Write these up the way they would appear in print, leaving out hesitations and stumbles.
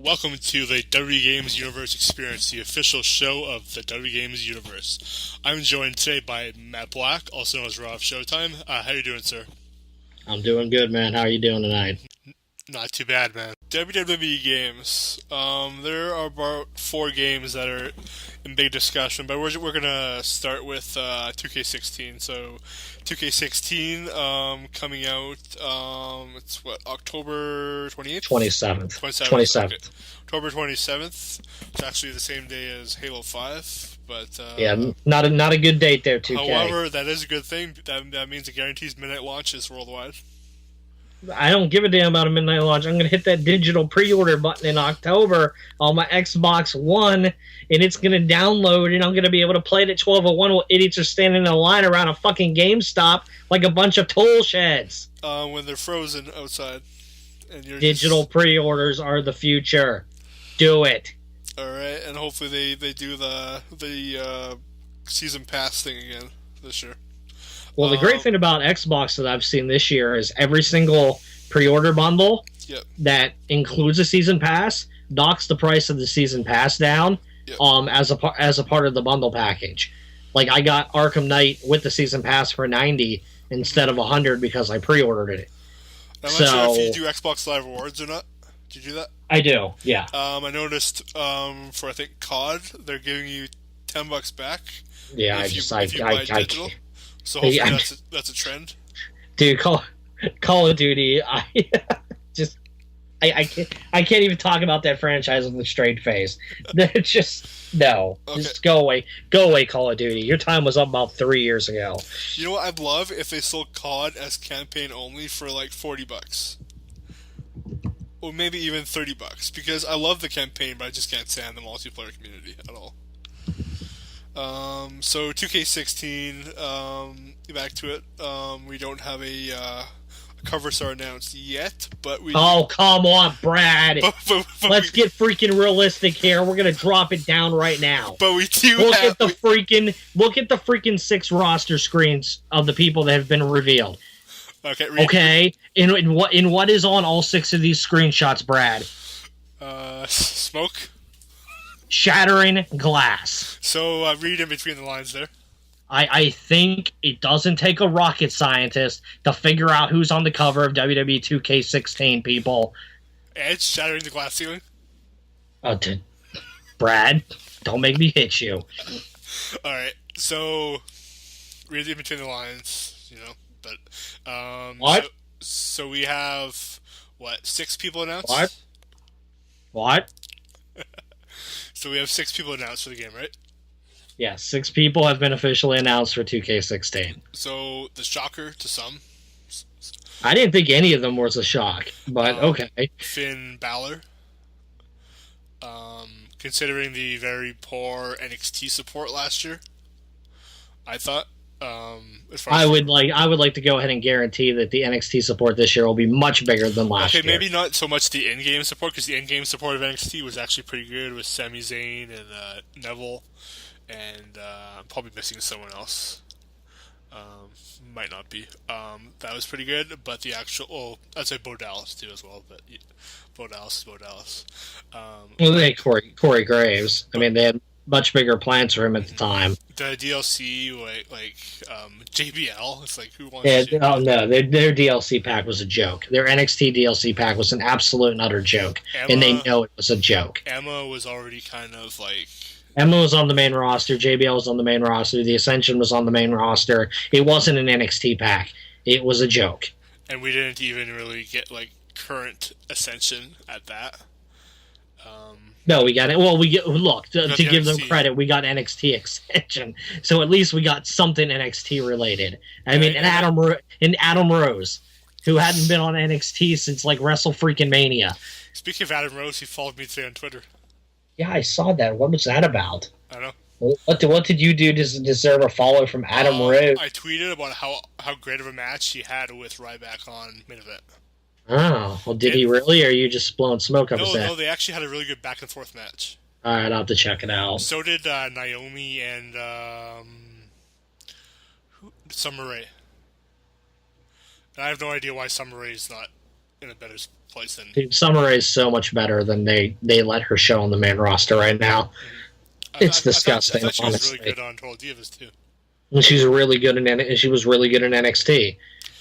Welcome to the WWE Games Universe Experience, the official show of the WWE Games Universe. I'm joined today by Matt Black, also known as Raw of Showtime. How you doing, sir? I'm doing good, man. How are you doing tonight? Not too bad, man. WWE games. There are about 4 games that are in big discussion, but we're gonna start with 2K16. So, 2K16 coming out. It's what, October 28th? 27th. 27th. Okay. 27th. October 27th. It's actually the same day as Halo 5, but Yeah, not a good date there, 2K. however, that is a good thing. That means it guarantees midnight launches worldwide. I don't give a damn about a midnight launch. I'm going to hit that digital pre-order button in October on my Xbox One, and it's going to download, and I'm going to be able to play it at 12:01 while idiots are standing in a line around a fucking GameStop like a bunch of tool sheds. When they're frozen outside. And you're Digital pre-orders are the future. Do it. Alright, and hopefully they do the season pass thing again this year. Well, the great thing about Xbox that I've seen this year is every single pre-order bundle that includes a season pass knocks the price of the season pass down as a part of the bundle package. Like, I got Arkham Knight with the season pass for 90 instead of 100 because I pre-ordered it. I'm not sure if you do Xbox Live Rewards or not. Did you do that? I do, yeah. I noticed for I think COD, they're giving you $10 back. Yeah, if you buy digital. So hopefully that's a trend. Dude, Call of Duty, I can't even talk about that franchise with a straight face. No. Okay. Just go away, Call of Duty. Your time was up about 3 years ago. You know what? I'd love if they sold COD as campaign only for like $40, or maybe even $30, because I love the campaign, but I just can't stand the multiplayer community at all. So 2K16, back to it. We don't have a cover star announced yet, but we. Oh, come on, Brad! Let's get freaking realistic here. We're gonna drop it down right now. But we do look at the freaking 6 roster screens of the people that have been revealed. Okay. Okay. In what is on all 6 of these screenshots, Brad? Smoke. Shattering glass. So read in between the lines there. I think it doesn't take a rocket scientist to figure out who's on the cover of WWE 2K16, people. Edge shattering the glass ceiling? Brad, don't make me hit you. Alright, so read in between the lines, but what? So we have 6 people announced? What? So we have 6 people announced for the game, right? Yeah, 6 people have been officially announced for 2K16. So, the shocker to some. I didn't think any of them was a shock, but okay. Finn Balor. Considering the very poor NXT support last year, I thought. I would like to go ahead and guarantee that the NXT support this year will be much bigger than last year. Okay, maybe not so much the in-game support, because the in-game support of NXT was actually pretty good with Sami Zayn and Neville, and I'm probably missing someone else. Might not be. That was pretty good, but the actual... I'd say Bo Dallas, too, as well, but Bo Dallas. Well, they had Corey Graves. I mean, they had much bigger plans for him at the time. The DLC, like JBL, it's like, who wants JBL? Oh, no, their DLC pack was a joke. Their NXT DLC pack was an absolute and utter joke, and they know it was a joke. Emma was already kind of like... Emma was on the main roster, JBL was on the main roster, the Ascension was on the main roster. It wasn't an NXT pack. It was a joke. And we didn't even really get, current Ascension at that. No, we got it. Well, to give them credit, we got NXT Ascension, so at least we got something NXT related. I mean, Adam Rose, who hadn't been on NXT since Wrestle Freaking Mania. Speaking of Adam Rose, he followed me today on Twitter. Yeah, I saw that. What was that about? I don't know. What did you do to deserve a follow from Adam Rose? I tweeted about how great of a match he had with Ryback on main event. Oh, well, did he really, or are you just blowing smoke up his ass? No, they actually had a really good back and forth match. All right, I'll have to check it out. So did Naomi and Summer Rae. And I have no idea why Summer Rae is not in a better place than. Dude, Summer Rae's so much better than they let her show on the main roster right now. It's disgusting. I thought she was really good on Total Divas too. And she's really good in she was really good in NXT.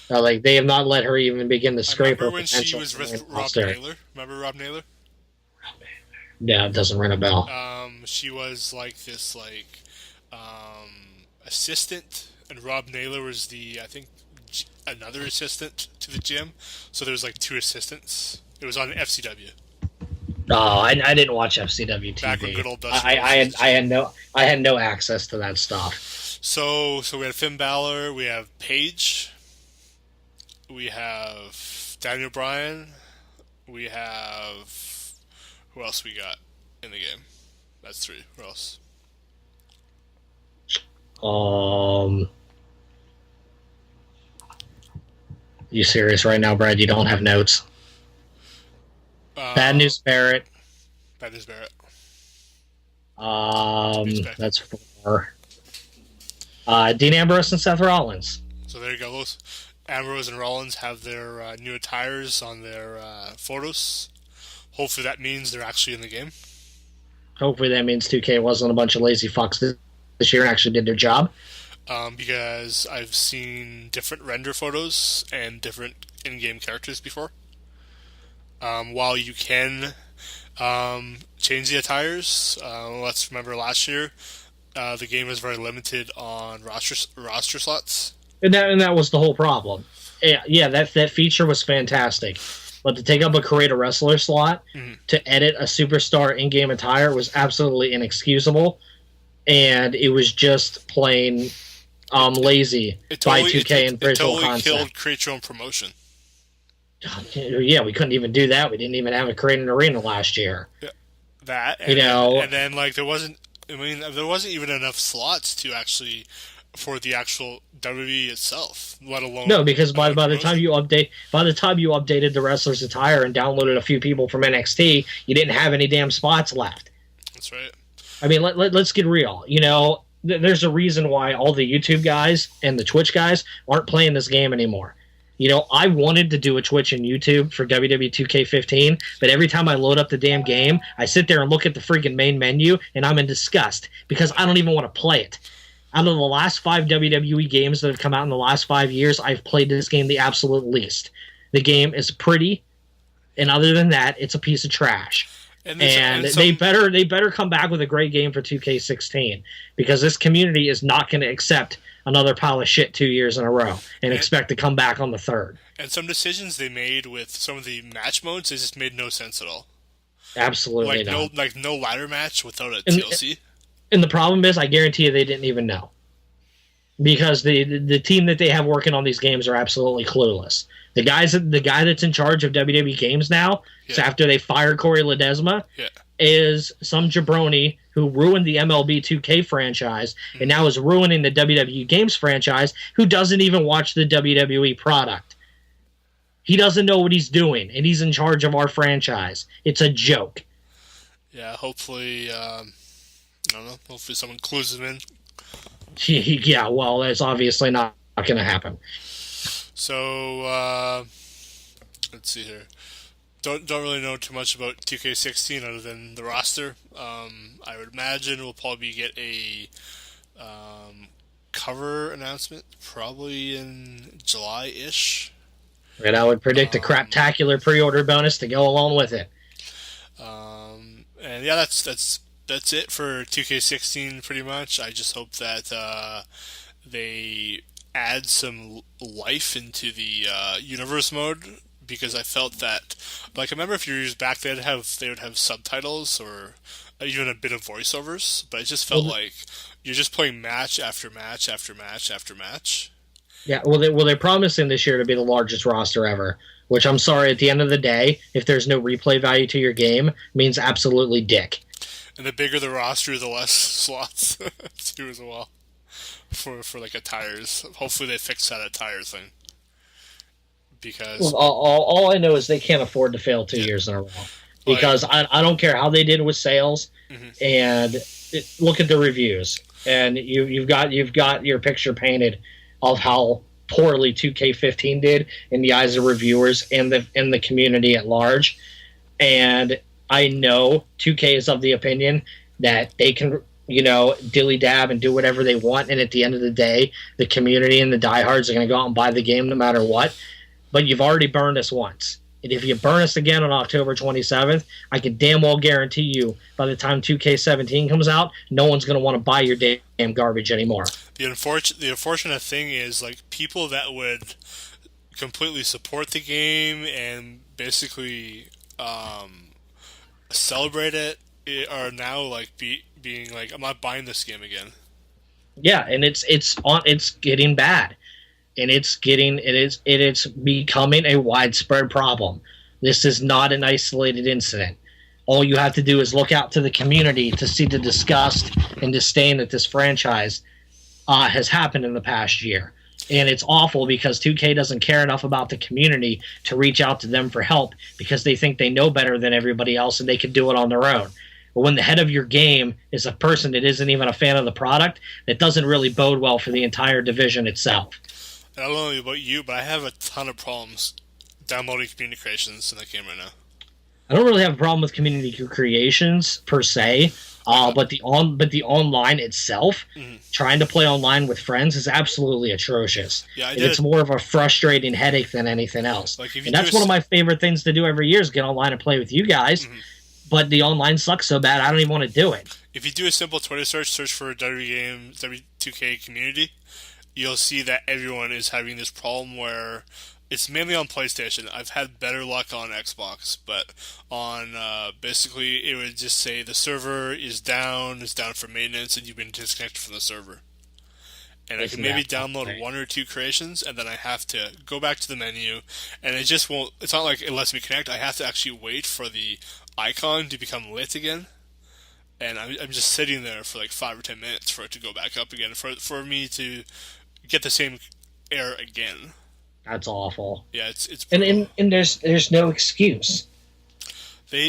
Like they have not let her even begin to scrape her potential. When she was with Rob Naylor. Remember Rob Naylor? Yeah, it doesn't ring a bell. She was like this assistant, and Rob Naylor was another assistant to the gym. So there was like two assistants. It was on FCW. Oh, I didn't watch FCW TV. Back when good old Dusty I had no access to that stuff. So we had Finn Balor, we have Paige, we have Daniel Bryan, we have who else we got in the game? That's three. Who else? You serious right now, Brad? You don't have notes? Bad News Barrett. Bad News Barrett. That's 4. Dean Ambrose and Seth Rollins. So there you go. Those Ambrose and Rollins have their new attires on their photos. Hopefully that means they're actually in the game. Hopefully that means 2K wasn't a bunch of lazy fucks this year and actually did their job. Because I've seen different render photos and different in-game characters before. While you can change the attires, let's remember last year, the game was very limited on roster slots. And that was the whole problem. Yeah, that feature was fantastic. But to take up a create a wrestler slot to edit a superstar in-game attire was absolutely inexcusable. And it was just plain lazy by 2K and Visual Concept. It totally killed create your own promotion. Yeah, we couldn't even do that. We didn't even have a create an arena last year. Yeah, that and then like there wasn't even enough slots to actually for the actual WWE itself, let alone because by the time you updated the wrestler's attire and downloaded a few people from NXT, you didn't have any damn spots left. That's right. I mean, let's get real. There's a reason why all the YouTube guys and the Twitch guys aren't playing this game anymore. I wanted to do a Twitch and YouTube for WWE 2K15, but every time I load up the damn game, I sit there and look at the freaking main menu, and I'm in disgust because I don't even want to play it. Out of the last 5 WWE games that have come out in the last 5 years, I've played this game the absolute least. The game is pretty, and other than that, it's a piece of trash. And they better come back with a great game for 2K16 because this community is not going to accept another pile of shit 2 years in a row and expect to come back on the third. And some decisions they made with some of the match modes, it just made no sense at all. Absolutely not. No ladder match without a TLC. And the problem is, I guarantee you they didn't even know. Because the team that they have working on these games are absolutely clueless. The guy that's in charge of WWE Games now, so after they fired Corey Ledesma, is some jabroni who ruined the MLB 2K franchise and now is ruining the WWE Games franchise, who doesn't even watch the WWE product. He doesn't know what he's doing, and he's in charge of our franchise. It's a joke. Yeah, hopefully, I don't know, hopefully someone clues him in. Yeah, well, that's obviously not going to happen. So, let's see here. Don't really know too much about 2K16 other than the roster. I would imagine we'll probably get a cover announcement probably in July-ish. And I would predict a craptacular pre-order bonus to go along with it. And yeah, that's it for 2K16 pretty much. I just hope that they add some life into the universe mode, because I felt that, like, I remember a few years back they would have subtitles or even a bit of voiceovers, but it just felt like you're just playing match after match after match after match. Yeah, they're promising this year to be the largest roster ever, which I'm sorry, at the end of the day, if there's no replay value to your game, means absolutely dick. And the bigger the roster, the less slots too as well for like attires. Hopefully they fix that attire thing. Because all I know is they can't afford to fail 2 years in a row. Because I don't care how they did with sales, and look at the reviews, and you've got your picture painted of how poorly 2K15 did in the eyes of reviewers and the community at large. And I know 2K is of the opinion that they can, dilly dab and do whatever they want, and at the end of the day, the community and the diehards are going to go out and buy the game no matter what. But you've already burned us once. And if you burn us again on October 27th, I can damn well guarantee you by the time 2K17 comes out, no one's going to want to buy your damn garbage anymore. The unfortunate thing is, like, people that would completely support the game and basically celebrate it are now like being like, I'm not buying this game again. Yeah, and it's getting bad. And it's becoming a widespread problem. This is not an isolated incident. All you have to do is look out to the community to see the disgust and disdain that this franchise has happened in the past year. And it's awful because 2K doesn't care enough about the community to reach out to them for help because they think they know better than everybody else and they can do it on their own. But when the head of your game is a person that isn't even a fan of the product, that doesn't really bode well for the entire division itself. I don't know about you, but I have a ton of problems downloading community creations in that game right now. I don't really have a problem with community creations per se, but the online itself, trying to play online with friends is absolutely atrocious. Yeah, it's more of a frustrating headache than anything else. And that's one of my favorite things to do every year is get online and play with you guys. But the online sucks so bad I don't even want to do it. If you do a simple Twitter search for WWE Games, WWE 2K community, you'll see that everyone is having this problem where it's mainly on PlayStation. I've had better luck on Xbox, but on basically it would just say the server is down for maintenance, and you've been disconnected from the server. And I can maybe download one or two creations, and then I have to go back to the menu, and it just won't. It's not like it lets me connect. I have to actually wait for the icon to become lit again. And I'm just sitting there for like 5 or 10 minutes for it to go back up again, for me to get the same error again. That's awful. Yeah, it's and there's no excuse.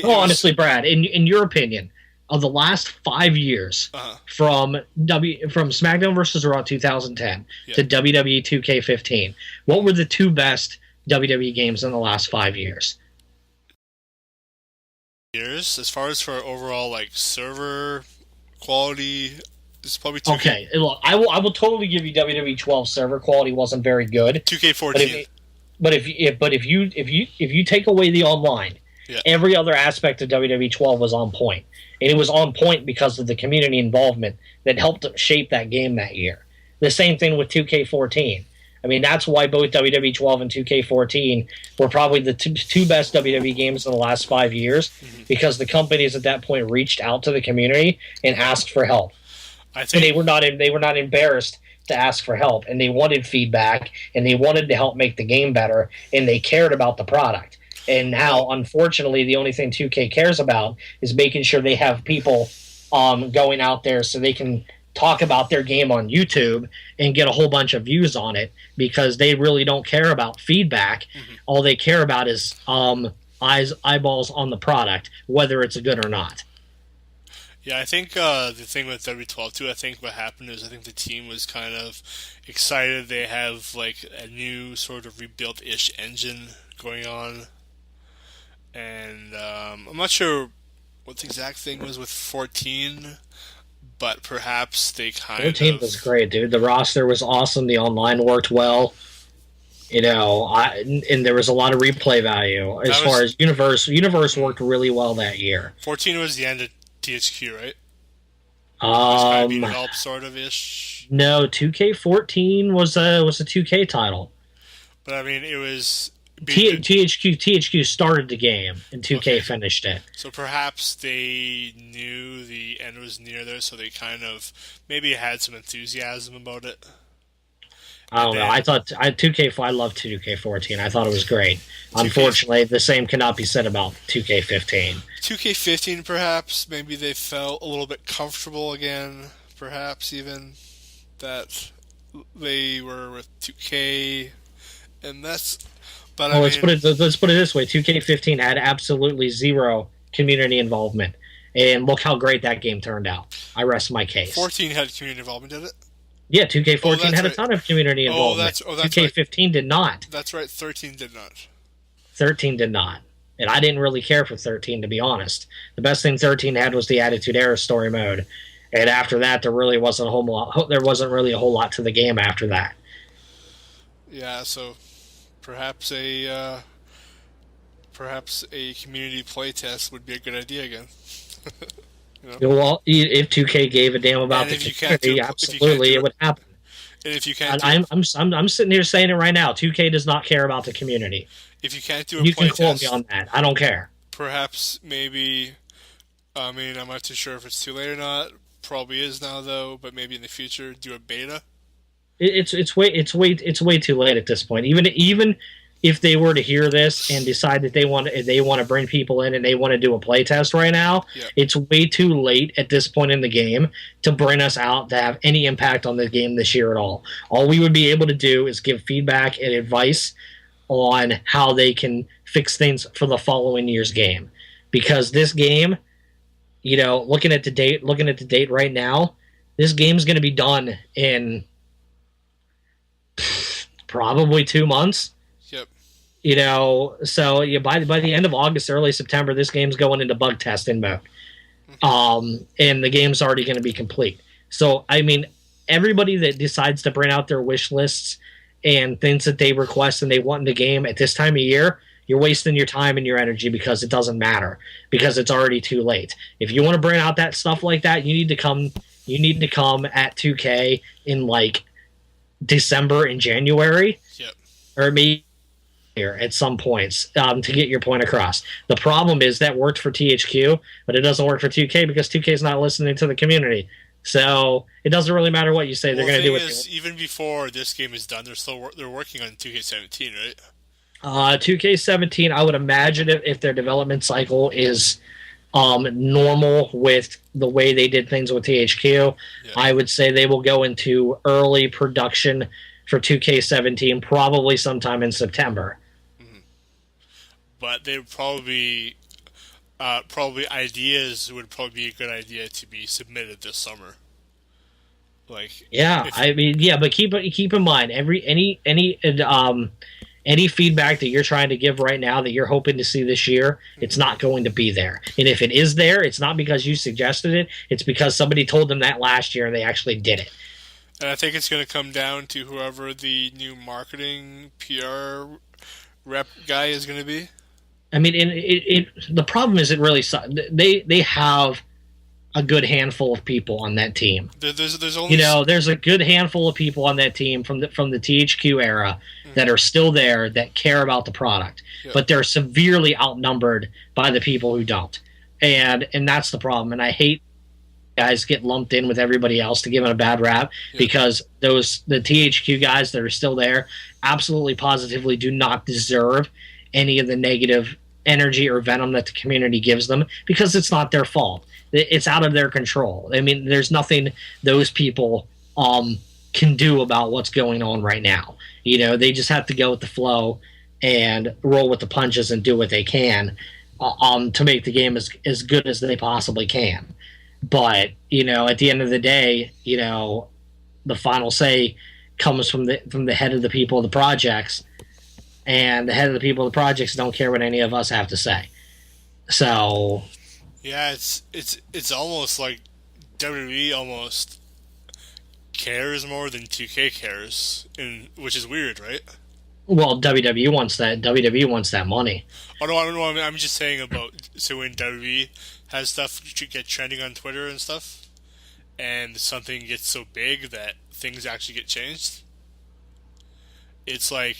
Honestly, Brad, in your opinion, of the last 5 years, from SmackDown vs. Raw 2010 to WWE 2K15, what were the two best WWE games in the last 5 years? As far as for overall like server quality, it's probably 2K. Okay. Look, I will totally give you WWE 12 server quality wasn't very good. 2K14. But if you take away the online, every other aspect of WWE 12 was on point, and it was on point because of the community involvement that helped shape that game that year. The same thing with 2K14. I mean, that's why both WWE 12 and 2K14 were probably the two best WWE games in the last 5 years, because the companies at that point reached out to the community and asked for help. And they were not embarrassed to ask for help, and they wanted feedback, and they wanted to help make the game better, and they cared about the product. And now, unfortunately, the only thing 2K cares about is making sure they have people going out there so they can talk about their game on YouTube and get a whole bunch of views on it, because they really don't care about feedback. All they care about is eyeballs on the product, whether it's good or not. Yeah, I think the thing with W12 too, I think what happened is I think the team was kind of excited. They have like a new sort of rebuilt-ish engine going on. And I'm not sure what the exact thing was with 14, but perhaps they kind 14 was great, dude. The roster was awesome. The online worked well. And there was a lot of replay value as far as Universe. Universe worked really well that year. 14 was the end of THQ, right? It was kind of being developed, sort of ish. No, 2K14 was a 2K title. But I mean, it was THQ started the game and 2K finished it. So perhaps they knew the end was near there, so they kind of maybe had some enthusiasm about it. I don't know. I thought 2K. I loved 2K14. I thought it was great. Unfortunately, the same cannot be said about 2K15. 2K15, perhaps maybe they felt a little bit comfortable again. Perhaps even that they were with 2K, and that's. But let's put it this way: 2K15 had absolutely zero community involvement, and look how great that game turned out. I rest my case. 14 had community involvement, did it? Yeah, 2K14 had a ton of community involvement. 2K15 did not. That's right, 13 did not. 13 did not. And I didn't really care for 13, to be honest. The best thing 13 had was the Attitude Era story mode. And after that, there wasn't really a whole lot to the game after that. Yeah, so perhaps a community playtest would be a good idea again. You know? Well, if 2K gave a damn about the community, absolutely, it would happen. And if you can't, I'm sitting here saying it right now. 2K does not care about the community. If you can't do a you play can quote test, me on that. I don't care. Perhaps, maybe. I mean, I'm not too sure if it's too late or not. Probably is now, though. But maybe in the future, do a beta. It's way too late at this point. Even if they were to hear this and decide that they want to bring people in and they want to do a play test right now, It's way too late at this point in the game to bring us out to have any impact on the game this year at all. All we would be able to do is give feedback and advice on how they can fix things for the following year's game. Because this game, looking at the date right now, this game's going to be done in probably 2 months. Yep. So by the end of August, early September, this game's going into bug testing mode. And the game's already going to be complete. So, I mean, everybody that decides to bring out their wish lists and things that they request and they want in the game at this time of year, you're wasting your time and your energy because it doesn't matter, because it's already too late. If you want to bring out that stuff like that, you need to come at 2K in like December and January. Yep. Or maybe here at some points to get your point across. The problem is that worked for THQ, but it doesn't work for 2K because 2K is not listening to the community. So it doesn't really matter what you say. They're going to do it. Even before this game is done, they're working on 2K17, right? 2K17, I would imagine if their development cycle is normal with the way they did things with THQ, I would say they will go into early production for 2K17 probably sometime in September. Mm-hmm. But they would probably ideas would probably be a good idea to be submitted this summer. But keep in mind any feedback that you're trying to give right now that you're hoping to see this year, it's not going to be there. And if it is there, it's not because you suggested it. It's because somebody told them that last year and they actually did it. And I think it's going to come down to whoever the new marketing PR rep guy is going to be. I mean, the problem is they have a good handful of people on that team. There's only there's a good handful of people on that team from the THQ era that are still there that care about the product, but they're severely outnumbered by the people who don't, and that's the problem. And I hate guys get lumped in with everybody else to give it a bad rap because the THQ guys that are still there absolutely positively do not deserve any of the negative energy or venom that the community gives them because it's not their fault. It's out of their control. I mean, there's nothing those people can do about what's going on right now. They just have to go with the flow and roll with the punches and do what they can to make the game as good as they possibly can. But, at the end of the day, the final say comes from the head of the people of the projects, and the head of the people of the projects don't care what any of us have to say. So yeah, it's almost like WWE almost cares more than 2K cares, which is weird, right? Well, WWE wants that money. Oh no, I don't know. I'm just saying about when WWE has stuff get trending on Twitter and stuff, and something gets so big that things actually get changed. It's like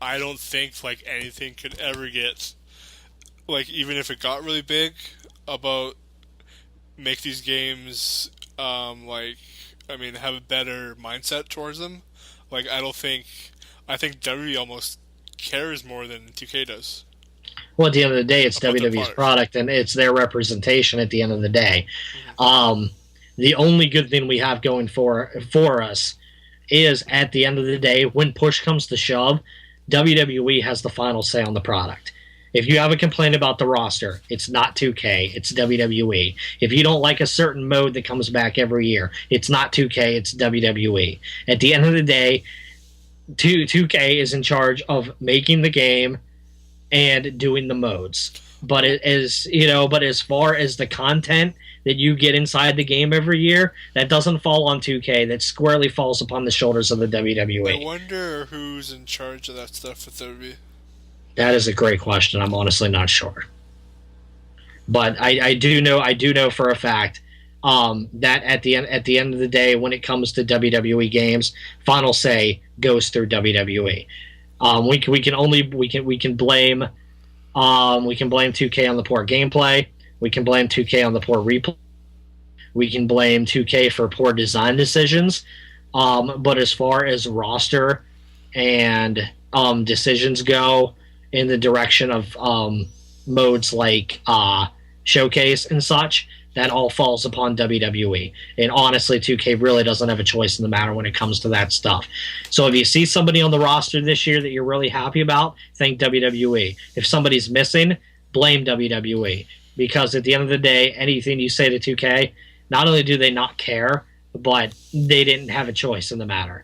I don't think like anything could ever get like even if it got really big about make these games have a better mindset towards them. Like I think WWE almost cares more than 2K does. Well, at the end of the day, it's WWE's product, and it's their representation at the end of the day. Mm-hmm. The only good thing we have going for us is, at the end of the day, when push comes to shove, WWE has the final say on the product. If you have a complaint about the roster, it's not 2K, it's WWE. If you don't like a certain mode that comes back every year, it's not 2K, it's WWE. At the end of the day, 2K is in charge of making the game and doing the modes. But but as far as the content that you get inside the game every year, that doesn't fall on 2K. That squarely falls upon the shoulders of the WWE. I wonder who's in charge of that stuff with WWE. That is a great question. I'm honestly not sure, but I do know for a fact that at the end of the day, when it comes to WWE games, final say goes through WWE. We can blame 2K on the poor gameplay. We can blame 2K on the poor replay. We can blame 2K for poor design decisions. But as far as roster and decisions go in the direction of modes like Showcase and such, that all falls upon WWE. And honestly, 2K really doesn't have a choice in the matter when it comes to that stuff. So if you see somebody on the roster this year that you're really happy about, thank WWE. If somebody's missing, blame WWE. Because at the end of the day, anything you say to 2K, not only do they not care, but they didn't have a choice in the matter.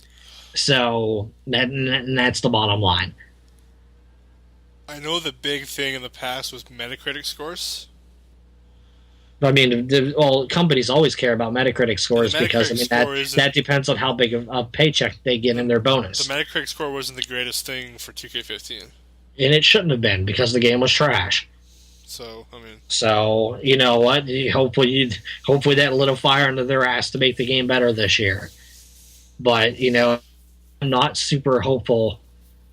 So that's the bottom line. I know the big thing in the past was Metacritic scores. I mean, companies always care about Metacritic scores because that depends on how big of a paycheck they get in their bonus. The Metacritic score wasn't the greatest thing for 2K15. And it shouldn't have been because the game was trash. So you know what? Hopefully that lit a fire under their ass to make the game better this year. But I'm not super hopeful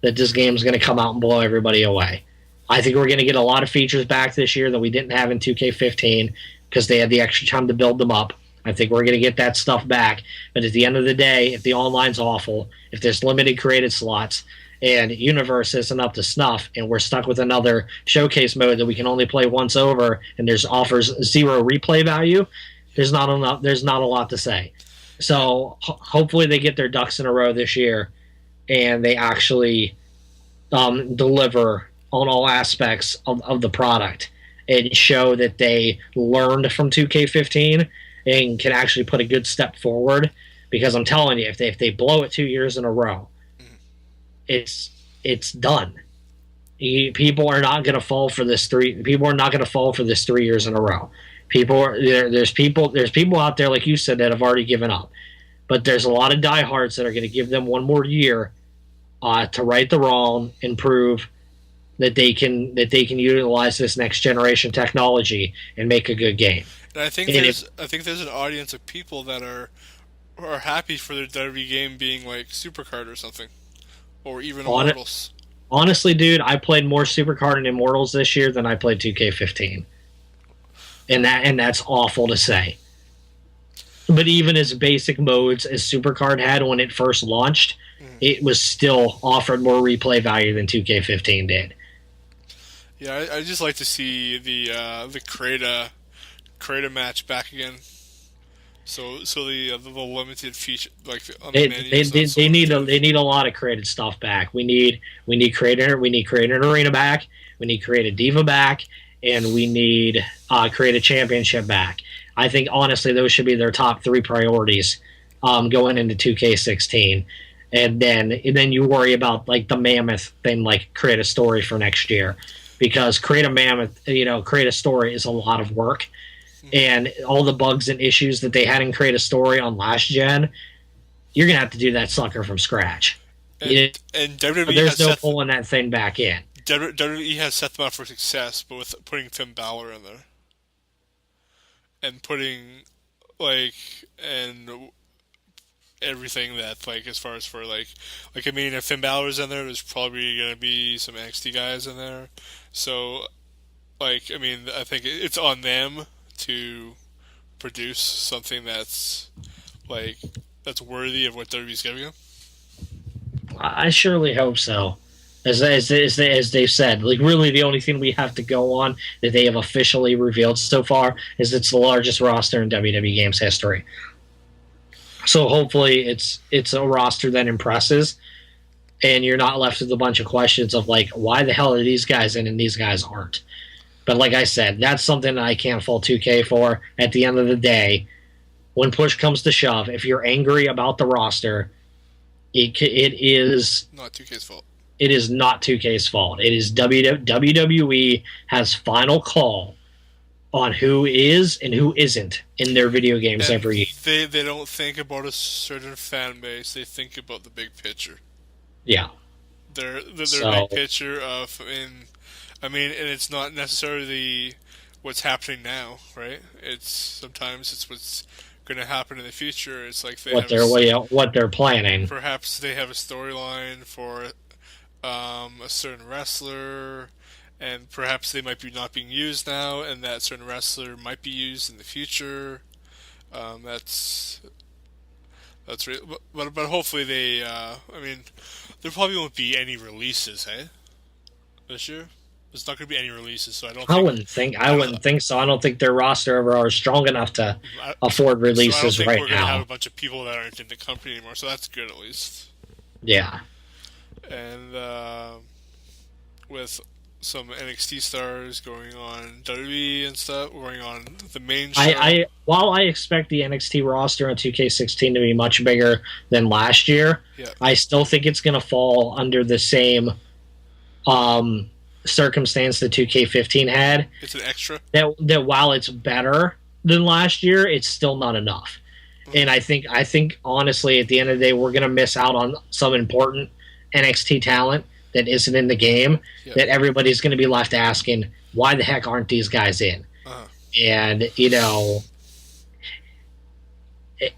that this game is going to come out and blow everybody away. I think we're going to get a lot of features back this year that we didn't have in 2K15 because they had the extra time to build them up. I think we're going to get that stuff back. But at the end of the day, if the online's awful, if there's limited created slots, and Universe isn't up to snuff, and we're stuck with another showcase mode that we can only play once over, and offers zero replay value, there's not a lot to say. So hopefully they get their ducks in a row this year, and they actually deliver on all aspects of the product and show that they learned from 2K15 and can actually put a good step forward. Because I'm telling you, if they blow it 2 years in a row, it's done. People are not going to fall for this 3 years in a row. There's people out there, like you said, that have already given up. But there's a lot of diehards that are going to give them one more year to right the wrong and prove that they can utilize this next generation technology and make a good game. And I think there's an audience of people that are happy for their WWE game being like Supercard or something, or even Immortals. Honestly, dude, I played more Supercard and Immortals this year than I played 2K15, and that's awful to say. But even as basic modes as Supercard had when it first launched, it was still offered more replay value than 2K15 did. Yeah, I just like to see the create a match back again. So the limited feature, like on the menus, they need a lot of created stuff back. We need create an arena back. We need create a diva back, and we need create a championship back. I think honestly those should be their top 3 priorities going into 2K16, and then you worry about like the mammoth thing, like create a story for next year, because create a story is a lot of work. And all the bugs and issues that they had in Create a Story on last gen, you're going to have to do that sucker from scratch. And WWE there's no pulling that thing back in. WWE has set them up for success, but with putting Finn Balor in there. And putting, and everything that, as far as for, I mean, if Finn Balor's in there, there's probably going to be some NXT guys in there. So, I think it's on them to produce something that's worthy of what WWE's giving them. I surely hope so. As they've said, really the only thing we have to go on that they have officially revealed so far is it's the largest roster in WWE Games history. So hopefully it's a roster that impresses. and you're not left with a bunch of questions of like, why the hell are these guys in and these guys aren't? But like I said, that's something I can't fault 2K for. At the end of the day, when push comes to shove, if you're angry about the roster, it is not 2K's fault. It is not 2K's fault. It is WWE has final call on who is and who isn't in their video games and every year. They don't think about a certain fan base. They think about the big picture. Yeah. Their big picture of and it's not necessarily what's happening now, right? Sometimes it's what's going to happen in the future. It's like what they're planning. Perhaps they have a storyline for a certain wrestler, and perhaps they might be not being used now, and that certain wrestler might be used in the future. That's real, but hopefully they. There probably won't be any releases, hey, this year. There's not going to be any releases, so I wouldn't think so. I don't think their roster overall is strong enough to afford releases so I don't think right we're now. Going to have a bunch of people that aren't in the company anymore, so that's good at least. Yeah. And with some NXT stars going on WWE and stuff, going on the main show. While I expect the NXT roster on 2K16 to be much bigger than last year, I still think it's going to fall under the same circumstance that 2K15 had. It's an extra. That while it's better than last year, it's still not enough. And I think honestly, at the end of the day, we're going to miss out on some important NXT talent that isn't in the game. That everybody's going to be left asking, why the heck aren't these guys in? And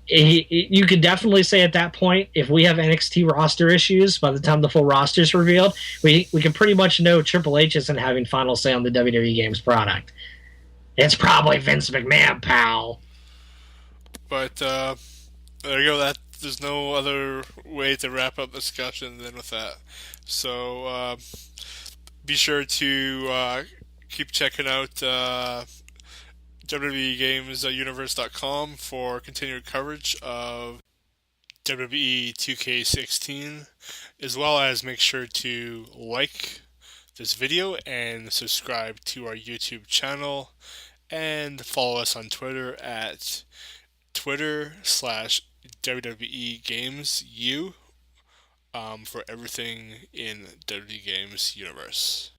you could definitely say at that point, if we have NXT roster issues by the time the full roster is revealed, we can pretty much know Triple H isn't having final say on the WWE Games product. It's probably Vince McMahon, pal. But there you go. There's no other way to wrap up the discussion than with that. So be sure to keep checking out WWE Games Universe.com for continued coverage of WWE 2K16, as well as make sure to like this video and subscribe to our YouTube channel, and follow us on Twitter at Twitter/WWE Games U for everything in WWE Games Universe.